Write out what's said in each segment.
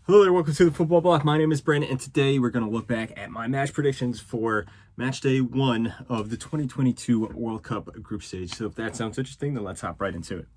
Hello there, welcome to the Football Bloc. My name is Brandon, and today we're going to look back at my match predictions for match day 1 of the 2022 World Cup group stage. So if that sounds interesting, then let's hop right into it.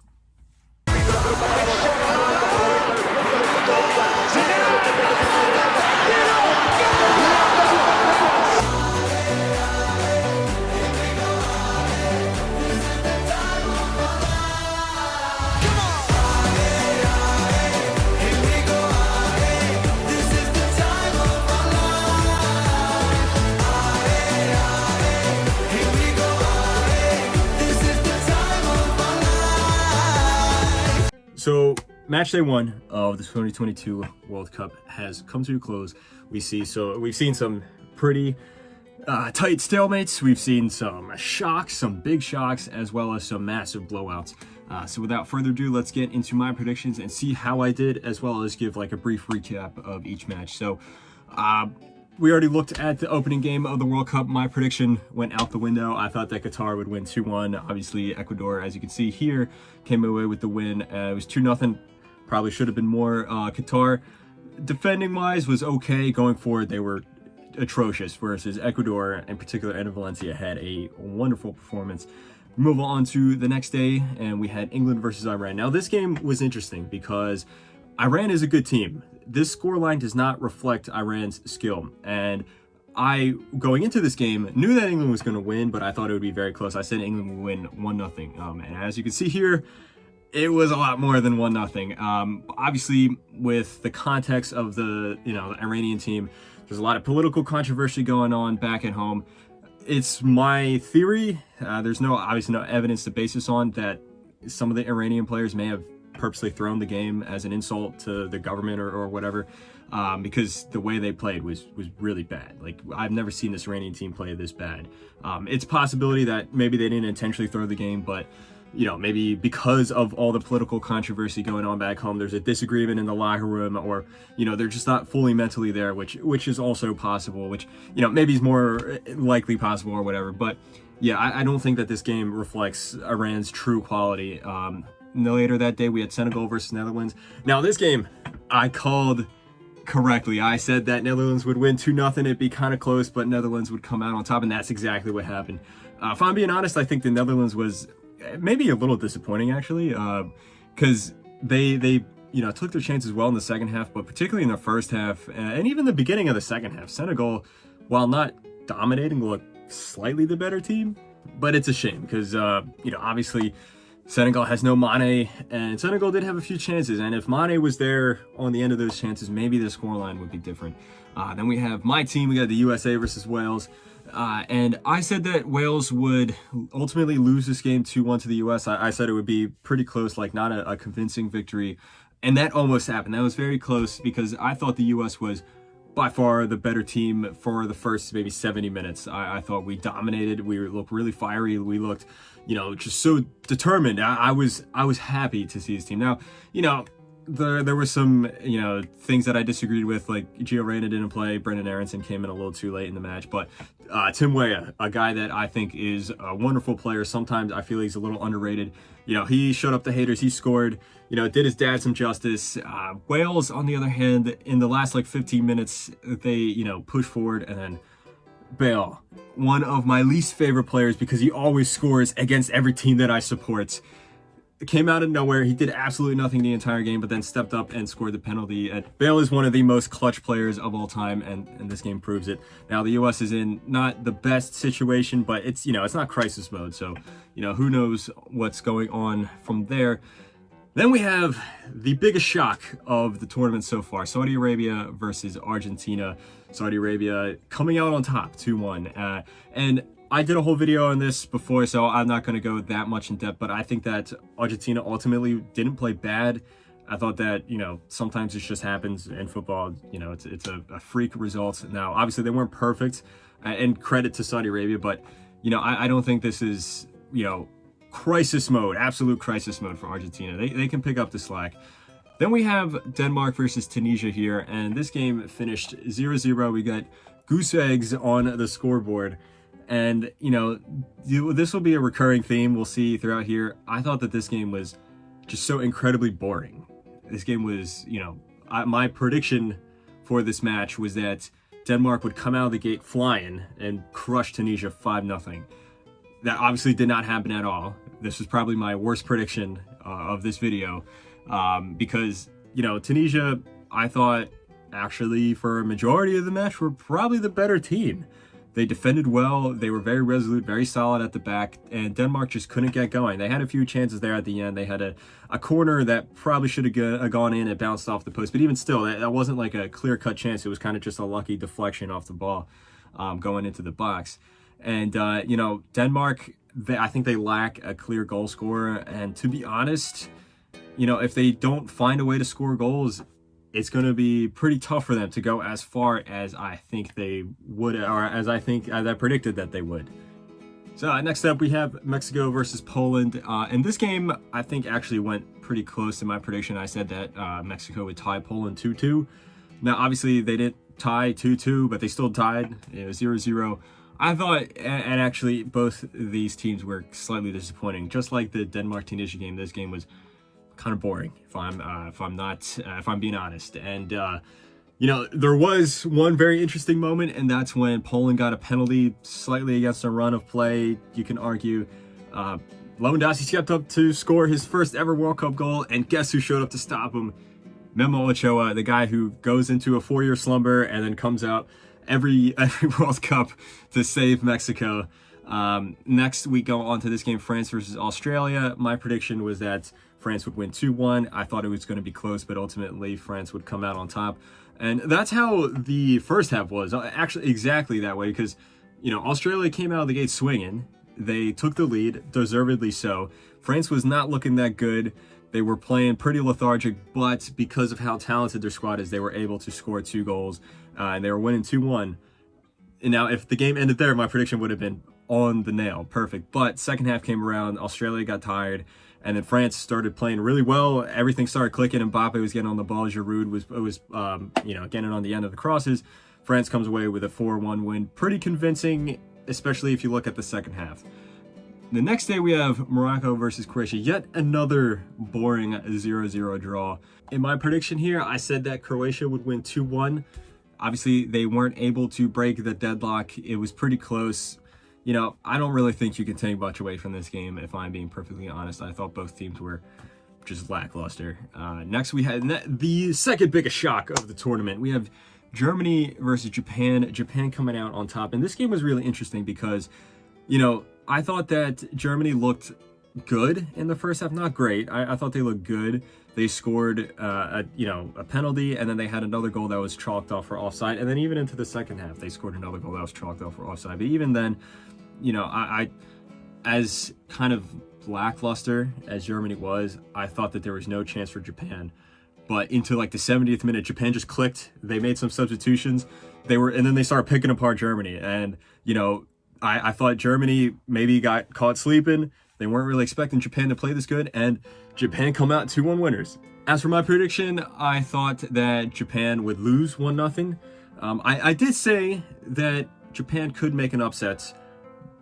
So match day 1 of the 2022 World Cup has come to a close. We've seen some pretty tight stalemates. We've seen some shocks, some big shocks, as well as some massive blowouts. So without further ado, let's get into my predictions and see how I did, as well as give like a brief recap of each match. So we already looked at the opening game of the World Cup. My prediction went out the window. I thought that Qatar would win 2-1. Obviously, Ecuador, as you can see here, came away with the win. It was 2-0. Probably should have been more. Qatar, defending-wise, was okay. Going forward, they were atrocious, versus Ecuador, in particular, and Valencia had a wonderful performance. Move on to the next day, and we had England versus Iran. Now, this game was interesting because Iran is a good team. This scoreline does not reflect Iran's skill, and I, going into this game, knew that England was going to win, but I thought it would be very close. I said England would win 1-0, and as you can see here, it was a lot more than 1-0. Obviously, with the context of the the Iranian team, there's a lot of political controversy going on back at home. It's my theory. There's obviously no evidence to base this on, that some of the Iranian players may have purposely thrown the game as an insult to the government or whatever, because the way they played was really bad. Like, I've never seen this Iranian team play this bad. It's a possibility that maybe they didn't intentionally throw the game, but maybe because of all the political controversy going on back home, there's a disagreement in the locker room, or they're just not fully mentally there, which is also possible, which maybe is more likely possible or whatever. But yeah, I don't think that this game reflects Iran's true quality. Later that day, we had Senegal versus Netherlands. Now, this game, I called correctly. I said that Netherlands would win 2-0. It'd be kind of close, but Netherlands would come out on top, and that's exactly what happened. If I'm being honest, I think the Netherlands was maybe a little disappointing, actually, because they took their chances well in the second half, but particularly in the first half, and even the beginning of the second half, Senegal, while not dominating, looked slightly the better team. But it's a shame because, obviously, Senegal has no Mane, and Senegal did have a few chances, and if Mane was there on the end of those chances, maybe the scoreline would be different. Then we have my team. We got the USA versus Wales, and I said that Wales would ultimately lose this game 2-1 to the US. I said it would be pretty close, like not a convincing victory, and that almost happened. That was very close because I thought the US was by far the better team for the first maybe 70 minutes. I thought we dominated. We looked really fiery. We looked, just so determined. I was happy to see his team. Now, there were some, things that I disagreed with, like Gio Reyna didn't play. Brendan Aronson came in a little too late in the match. But Tim Weah, a guy that I think is a wonderful player. Sometimes I feel he's a little underrated. He shut up the haters. He scored, did his dad some justice. Wales, on the other hand, in the last 15 minutes, they, pushed forward, and then Bale, one of my least favorite players because he always scores against every team that I support, came out of nowhere. He did absolutely nothing the entire game, but then stepped up and scored the penalty. And Bale is one of the most clutch players of all time, and this game proves it. Now, the U.S. is in not the best situation, but it's, it's not crisis mode, so, who knows what's going on from there. Then we have the biggest shock of the tournament so far, Saudi Arabia versus Argentina. Saudi Arabia coming out on top, 2-1. And I did a whole video on this before, so I'm not going to go that much in depth, but I think that Argentina ultimately didn't play bad. I thought that, sometimes this just happens in football. It's a freak result. Now, obviously, they weren't perfect, and credit to Saudi Arabia, but, I don't think this is, crisis mode, absolute crisis mode for Argentina. They can pick up the slack. Then we have Denmark versus Tunisia here, and this game finished 0-0. We got goose eggs on the scoreboard. And, this will be a recurring theme we'll see throughout here. I thought that this game was just so incredibly boring. This game was, my prediction for this match was that Denmark would come out of the gate flying and crush Tunisia 5-0. That obviously did not happen at all. This was probably my worst prediction of this video, because, you know, Tunisia, I thought, actually, for a majority of the match, were probably the better team. They defended well, they were very resolute, very solid at the back, and Denmark just couldn't get going. They had a few chances there at the end. They had a corner that probably should have gone in. It bounced off the post, but even still, that wasn't like a clear-cut chance. It was kind of just a lucky deflection off the ball going into the box. And, you know, Denmark, I think they lack a clear goal scorer, and to be honest, you know, if they don't find a way to score goals, it's going to be pretty tough for them to go as far as I think they would, or as I predicted that they would. So next up, we have Mexico versus Poland. And this game, I think, actually went pretty close to my prediction. I said that Mexico would tie Poland 2-2. Now, obviously, they didn't tie 2-2, but they still tied. It was 0-0. I thought, and actually, both these teams were slightly disappointing. Just like the Denmark-Tunisia game, this game was kind of boring, if I'm being honest. And you know, there was one very interesting moment, and that's when Poland got a penalty slightly against a run of play. You can argue Lewandowski stepped up to score his first ever World Cup goal, and guess who showed up to stop him? Memo Ochoa, the guy who goes into a 4-year slumber and then comes out every World Cup to save Mexico. Next, we go on to this game, France versus Australia. My prediction was that France would win 2-1. I thought it was going to be close, but ultimately France would come out on top. And that's how the first half was. Actually, exactly that way, because, you know, Australia came out of the gate swinging. They took the lead, deservedly so. France was not looking that good. They were playing pretty lethargic, but because of how talented their squad is, they were able to score 2 goals, and they were winning 2-1. And now, if the game ended there, my prediction would have been on the nail, perfect. But second half came around, Australia got tired, and then France started playing really well. Everything started clicking. Mbappe was getting on the ball. Giroud was you know, getting on the end of the crosses. France comes away with a 4-1 win, pretty convincing, especially if you look at the second half. The next day we have Morocco versus Croatia, yet another boring 0-0 draw. In my prediction here, I said that Croatia would win 2-1. Obviously, they weren't able to break the deadlock. It was pretty close. You know, I don't really think you can take much away from this game, if I'm being perfectly honest. I thought both teams were just lackluster. Next, we had the second biggest shock of the tournament. We have Germany versus Japan. Japan coming out on top. And this game was really interesting because, you know, I thought that Germany looked good in the first half. Not great. I thought they looked good. They scored, a penalty, and then they had another goal that was chalked off for offside. And then even into the second half, they scored another goal that was chalked off for offside. But even then, you know, I as kind of lackluster as Germany was, I thought that there was no chance for Japan. But into like the 70th minute, Japan just clicked. They made some substitutions. And then they started picking apart Germany. And, you know, I thought Germany maybe got caught sleeping. They weren't really expecting Japan to play this good, and Japan come out 2-1 winners. As for my prediction, I thought that Japan would lose 1-0. I did say that Japan could make an upset,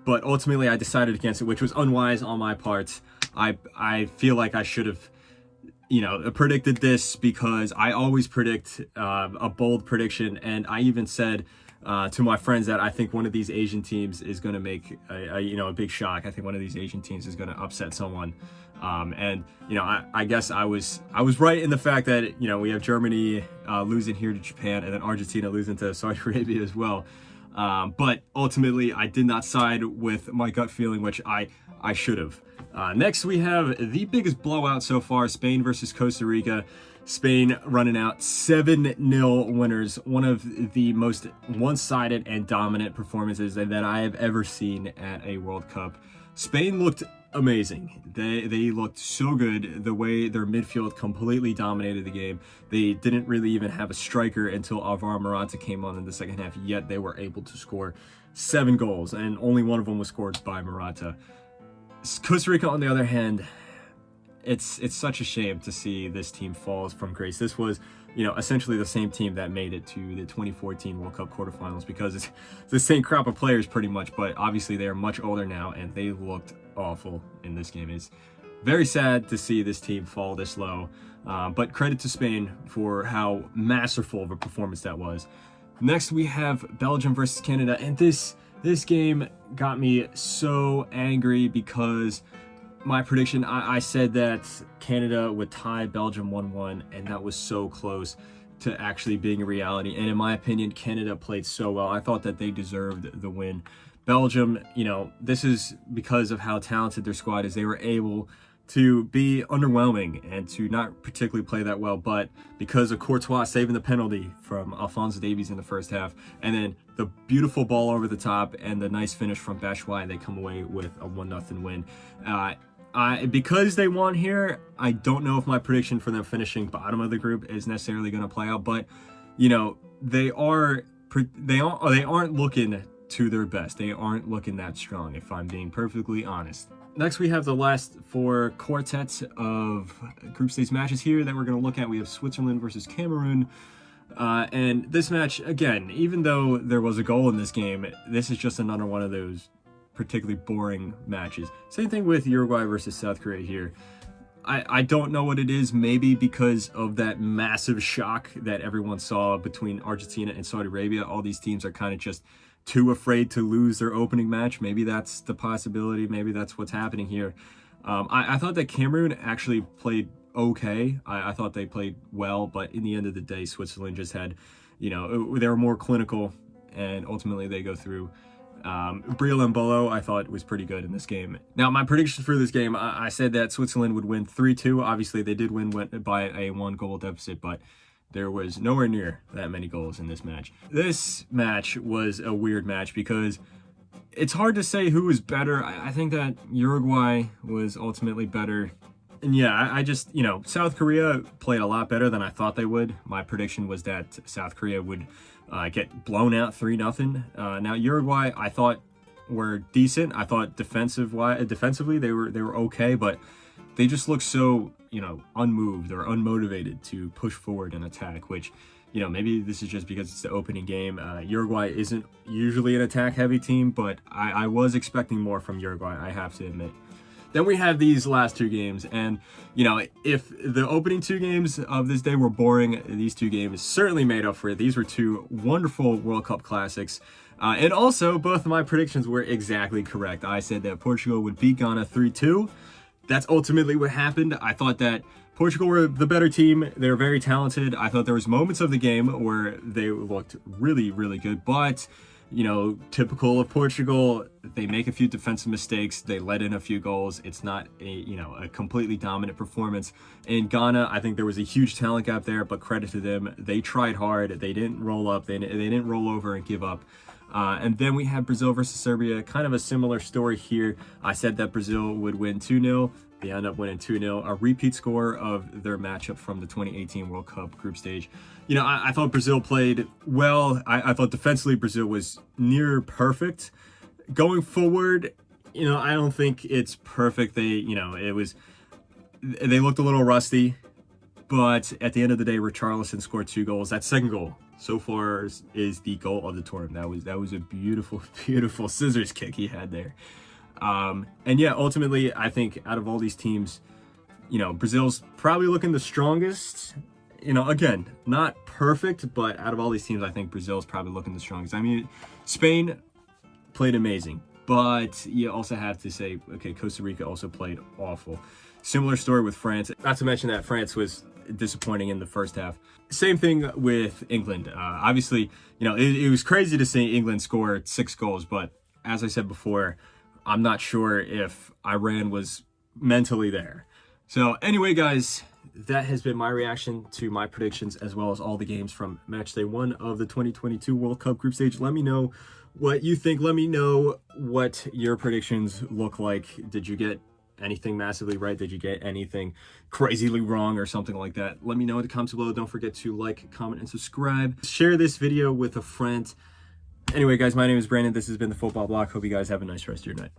but ultimately I decided against it, which was unwise on my part. I feel like I should have, you know, predicted this, because I always predict a bold prediction, and I even said to my friends that I think one of these Asian teams is going to make a big shock. I think one of these Asian teams is going to upset someone. And, you know, I guess I was right in the fact that, you know, we have Germany losing here to Japan, and then Argentina losing to Saudi Arabia as well. But ultimately, I did not side with my gut feeling, which I should have. Next, we have the biggest blowout so far, Spain versus Costa Rica. Spain running out 7-0 winners, one of the most one-sided and dominant performances that I have ever seen at a World Cup. Spain looked amazing. They looked so good. The way their midfield completely dominated the game. They didn't really even have a striker until Alvaro Morata came on in the second half, yet they were able to score 7 goals, and only one of them was scored by Morata. Costa Rica, on the other hand, it's such a shame to see this team fall from grace. This was, you know, essentially the same team that made it to the 2014 World Cup quarterfinals, because it's the same crop of players pretty much, but obviously they are much older now, and they looked awful in this game. It's very sad to see this team fall this low. But credit to Spain for how masterful of a performance that was. Next, we have Belgium versus Canada, and this game got me so angry because my prediction, I said that Canada would tie Belgium 1-1, and that was so close to actually being a reality. And in my opinion, Canada played so well. I thought that they deserved the win. Belgium, you know, this is because of how talented their squad is. They were able to be underwhelming and to not particularly play that well, but because of Courtois saving the penalty from Alphonso Davies in the first half, and then the beautiful ball over the top and the nice finish from Batshuayi, they come away with a 1-0 win. Because they won here, I don't know if my prediction for them finishing bottom of the group is necessarily going to play out, but you know, they aren't looking to their best. They aren't looking that strong, if I'm being perfectly honest. Next, we have the last 4 quartets of group stage matches here that we're going to look at. We have Switzerland versus Cameroon. And this match, again, even though there was a goal in this game, this is just another one of those particularly boring matches. Same thing with Uruguay versus South Korea here. I don't know what it is, maybe because of that massive shock that everyone saw between Argentina and Saudi Arabia. All these teams are kind of just too afraid to lose their opening match. Maybe that's the possibility. Maybe that's what's happening here. I thought that Cameroon actually played okay. I thought they played well, but in the end of the day, Switzerland just had, you know, they were more clinical, and ultimately they go through. Briel Mbolo, I thought, was pretty good in this game. Now, my prediction for this game, I said that Switzerland would win 3-2. Obviously, they did win by a 1-goal deficit, but there was nowhere near that many goals in this match. This match was a weird match because it's hard to say who was better. I think that Uruguay was ultimately better. And yeah, I just, you know, South Korea played a lot better than I thought they would. My prediction was that South Korea would get blown out 3-0. Now, Uruguay, I thought, were decent. I thought defensively they were okay, but they just looked so, you know, unmoved or unmotivated to push forward and attack, which, you know, maybe this is just because it's the opening game. Uruguay isn't usually an attack-heavy team, but I was expecting more from Uruguay, I have to admit. Then we have these last 2 games, and, you know, if the opening 2 games of this day were boring, these 2 games certainly made up for it. These were 2 wonderful World Cup classics. And also, both of my predictions were exactly correct. I said that Portugal would beat Ghana 3-2. That's ultimately what happened. I thought that Portugal were the better team. They were very talented. I thought there was moments of the game where they looked really, really good. But, you know, typical of Portugal, they make a few defensive mistakes. They let in a few goals. It's not a, you know, a completely dominant performance. In Ghana, I think there was a huge talent gap there, but credit to them. They tried hard. They didn't roll up. They didn't roll over and give up. And then we have Brazil versus Serbia, kind of a similar story here. I said that Brazil would win 2-0. They end up winning 2-0, a repeat score of their matchup from the 2018 World Cup group stage. You know, I thought Brazil played well. I thought defensively Brazil was near perfect. Going forward, you know, I don't think it's perfect. They looked a little rusty. But at the end of the day, Richarlison scored 2 goals. That second goal so far is the goal of the tournament. That was a beautiful, beautiful scissors kick he had there. And yeah, ultimately, I think out of all these teams, you know, Brazil's probably looking the strongest. You know, again, not perfect, but out of all these teams, I think Brazil's probably looking the strongest. I mean, Spain played amazing, but you also have to say, okay, Costa Rica also played awful. Similar story with France, not to mention that France was disappointing in the first half. Same thing with England. Obviously, you know, it was crazy to see England score 6 goals, but as I said before, I'm not sure if Iran was mentally there. So anyway, guys, that has been my reaction to my predictions as well as all the games from Matchday 1 of the 2022 World Cup group stage. Let me know what you think. Let me know what your predictions look like. Did you get anything massively right? Did you get anything crazily wrong or something like that? Let me know in the comments below. Don't forget to like, comment, and subscribe. Share this video with a friend. Anyway, guys, my name is Brandon. This has been the Football Bloc. Hope you guys have a nice rest of your night.